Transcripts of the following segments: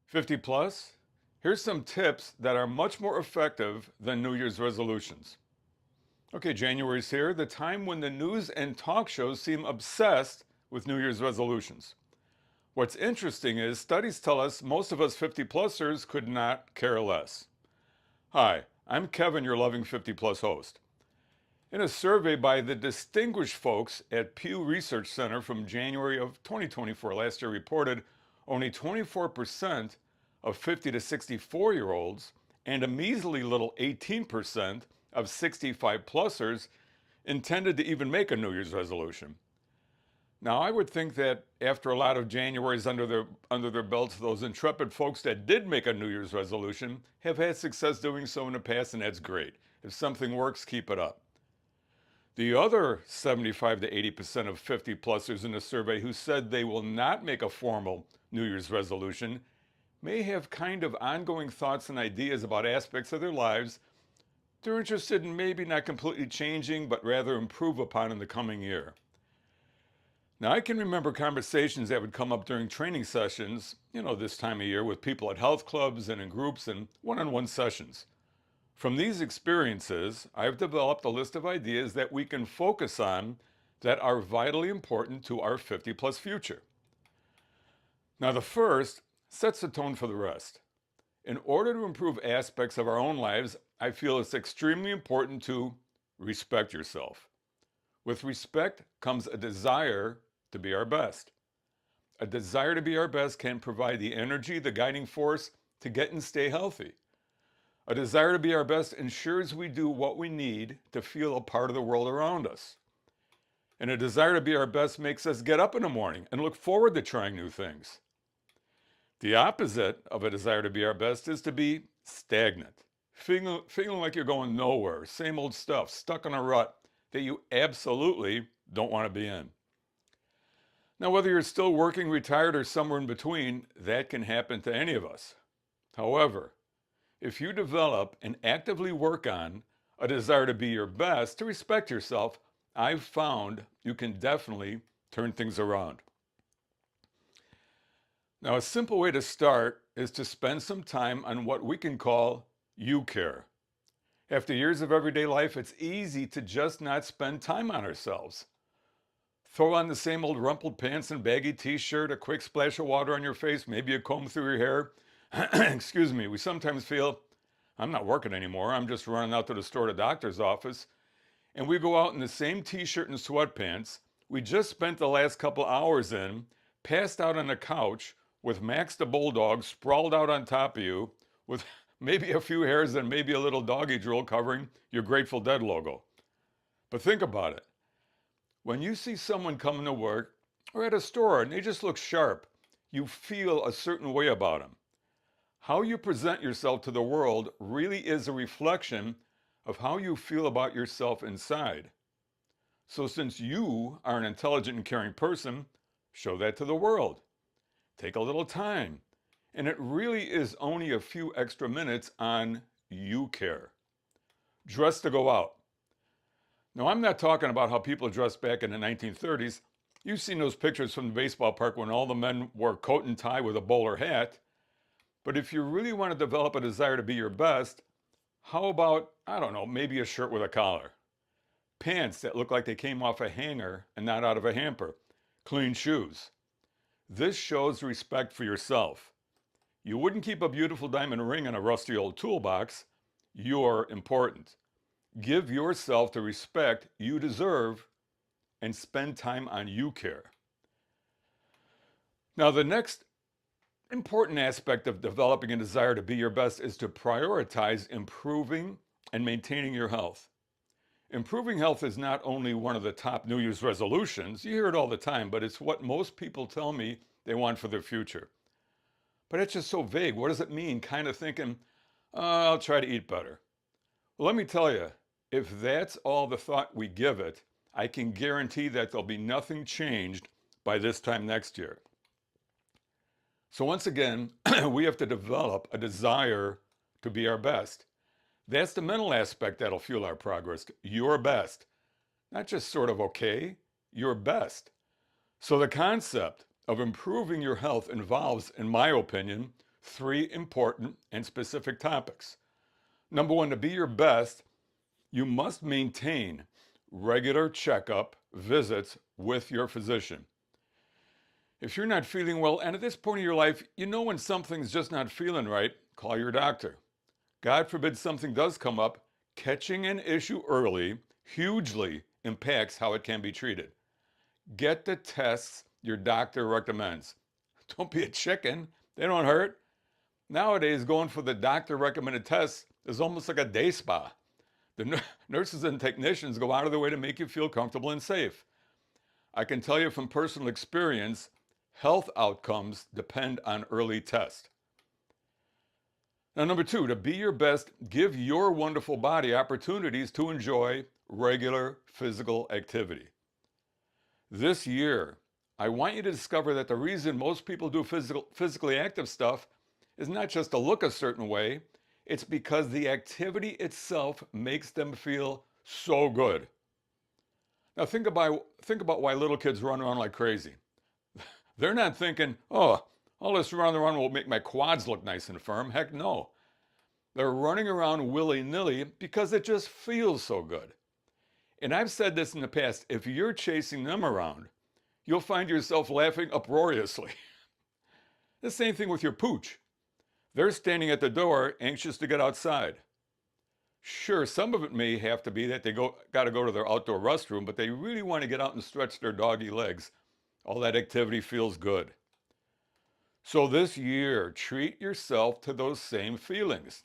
50 plus? Here's some tips that are much more effective than New Year's resolutions. Okay, January's here, the time when the news and talk shows seem obsessed with New Year's resolutions. What's interesting is studies tell us most of us 50 plusers could not care less. Hi, I'm Kevin, your loving 50 plus host. In a survey by the distinguished folks at Pew Research Center from January of 2024, last year reported only 24% of 50 to 64-year-olds and a measly little 18% of 65 plusers intended to even make a New Year's resolution. Now, I would think that after a lot of Januaries under their belts, those intrepid folks that did make a New Year's resolution have had success doing so in the past, and that's great. If something works, keep it up. The other 75 to 80% of 50 plusers in the survey who said they will not make a formal New Year's resolution may have kind of ongoing thoughts and ideas about aspects of their lives they're interested in maybe not completely changing, but rather improve upon in the coming year. Now, I can remember conversations that would come up during training sessions, this time of year with people at health clubs and in groups and one-on-one sessions. From these experiences, I've developed a list of ideas that we can focus on that are vitally important to our 50 plus future. Now, the first sets the tone for the rest. In order to improve aspects of our own lives, I feel it's extremely important to respect yourself. With respect comes a desire to be our best. A desire to be our best can provide the energy, the guiding force to get and stay healthy. A desire to be our best ensures we do what we need to feel a part of the world around us. And a desire to be our best makes us get up in the morning and look forward to trying new things. The opposite of a desire to be our best is to be stagnant, feeling like you're going nowhere, same old stuff, stuck in a rut that you absolutely don't want to be in. Now, whether you're still working, retired, or somewhere in between, that can happen to any of us. However, if you develop and actively work on a desire to be your best, to respect yourself, I've found you can definitely turn things around. Now, a simple way to start is to spend some time on what we can call you care. After years of everyday life, it's easy to just not spend time on ourselves. Throw on the same old rumpled pants and baggy t-shirt, a quick splash of water on your face, maybe a comb through your hair. Excuse me, we sometimes feel, I'm not working anymore, I'm just running out to the store, to the doctor's office. And we go out in the same t-shirt and sweatpants we just spent the last couple hours in, passed out on the couch with Max the Bulldog sprawled out on top of you with maybe a few hairs and maybe a little doggy drool covering your Grateful Dead logo. But think about it. When you see someone coming to work or at a store and they just look sharp, you feel a certain way about them. How you present yourself to the world really is a reflection of how you feel about yourself inside. So since you are an intelligent and caring person, show that to the world. Take a little time. And it really is only a few extra minutes on you care. Dress to go out. Now, I'm not talking about how people dressed back in the 1930s. You've seen those pictures from the baseball park when all the men wore coat and tie with a bowler hat. But if you really want to develop a desire to be your best, how about, I don't know, maybe a shirt with a collar? Pants that look like they came off a hanger and not out of a hamper. Clean shoes. This shows respect for yourself. You wouldn't keep a beautiful diamond ring in a rusty old toolbox. You're important. Give yourself the respect you deserve and spend time on you care. Now, the next important aspect of developing a desire to be your best is to prioritize improving and maintaining your health. Improving health is not only one of the top New Year's resolutions, you hear it all the time, but it's what most people tell me they want for their future. But it's just so vague. What does it mean? Kind of thinking, I'll try to eat better. Well, let me tell you, if that's all the thought we give it, I can guarantee that there'll be nothing changed by this time next year. So once again, we have to develop a desire to be our best. That's the mental aspect that'll fuel our progress. Your best. Not just sort of okay, your best. So the concept of improving your health involves, in my opinion, 3 important and specific topics. Number 1, to be your best, you must maintain regular checkup visits with your physician. If you're not feeling well, and at this point in your life, you know when something's just not feeling right, call your doctor. God forbid something does come up, catching an issue early hugely impacts how it can be treated. Get the tests your doctor recommends. Don't be a chicken, they don't hurt. Nowadays, going for the doctor recommended tests is almost like a day spa. The nurses and technicians go out of their way to make you feel comfortable and safe. I can tell you from personal experience, health outcomes depend on early tests. Now, number 2, to be your best, give your wonderful body opportunities to enjoy regular physical activity. This year, I want you to discover that the reason most people do physically active stuff is not just to look a certain way, it's because the activity itself makes them feel so good. Now think about why little kids run around like crazy. They're not thinking, oh, all this running around will make my quads look nice and firm. Heck no. They're running around willy-nilly because it just feels so good. And I've said this in the past, if you're chasing them around, you'll find yourself laughing uproariously. The same thing with your pooch. They're standing at the door, anxious to get outside. Sure, some of it may have to be that they got to go to their outdoor restroom, but they really want to get out and stretch their doggy legs. All that activity feels good. So this year, treat yourself to those same feelings.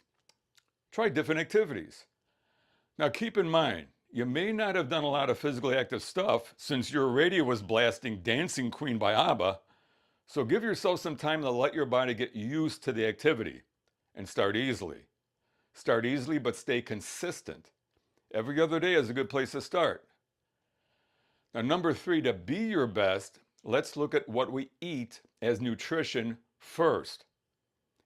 Try different activities. Now keep in mind, you may not have done a lot of physically active stuff since your radio was blasting Dancing Queen by ABBA, so give yourself some time to let your body get used to the activity and start easily. Start easily, but stay consistent. Every other day is a good place to start. Now, number 3, to be your best, let's look at what we eat as nutrition first,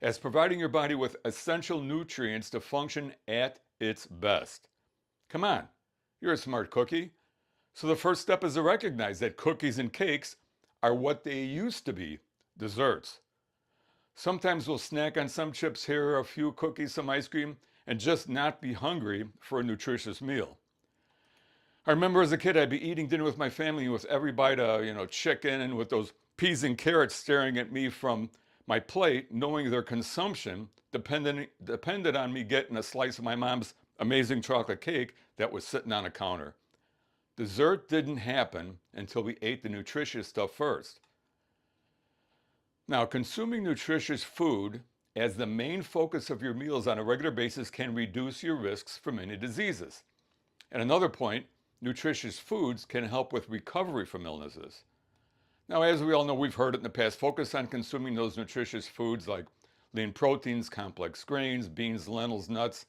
as providing your body with essential nutrients to function at its best. Come on, you're a smart cookie. So the first step is to recognize that cookies and cakes are what they used to be, desserts. Sometimes we'll snack on some chips here, a few cookies, some ice cream, and just not be hungry for a nutritious meal. I remember as a kid, I'd be eating dinner with my family with every bite of, chicken and with those peas and carrots staring at me from my plate, knowing their consumption depended on me getting a slice of my mom's amazing chocolate cake that was sitting on a counter. Dessert didn't happen until we ate the nutritious stuff first. Now, consuming nutritious food as the main focus of your meals on a regular basis can reduce your risks for many diseases. And another point, nutritious foods can help with recovery from illnesses. Now, as we all know, we've heard it in the past, focus on consuming those nutritious foods like lean proteins, complex grains, beans, lentils, nuts,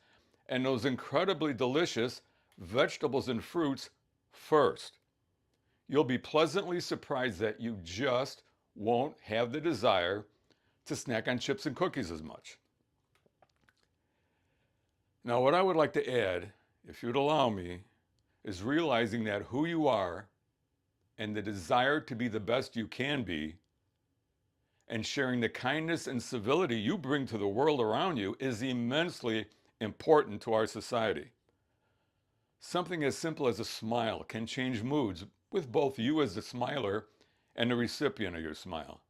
and those incredibly delicious vegetables and fruits first. You'll be pleasantly surprised that you just won't have the desire to snack on chips and cookies as much. Now, what I would like to add, if you'd allow me, is realizing that who you are and the desire to be the best you can be and sharing the kindness and civility you bring to the world around you is immensely important to our society. Something as simple as a smile can change moods with both you as the smiler and the recipient of your smile.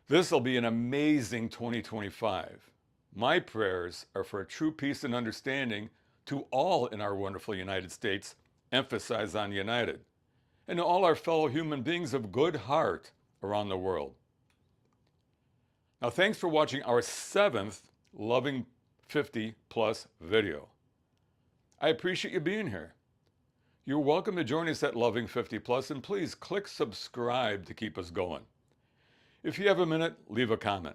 This will be an amazing 2025. My prayers are for a true peace and understanding to all in our wonderful United States, emphasize on united, and to all our fellow human beings of good heart around the world. Now, thanks for watching our 7th Loving 50 Plus video. I appreciate you being here. You're welcome to join us at Loving 50 Plus, and please click subscribe to keep us going. If you have a minute, leave a comment.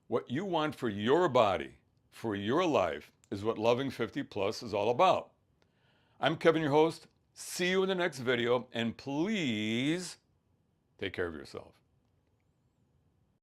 What you want for your body, for your life, is what Loving 50 Plus is all about. I'm Kevin, your host. See you in the next video, and please take care of yourself.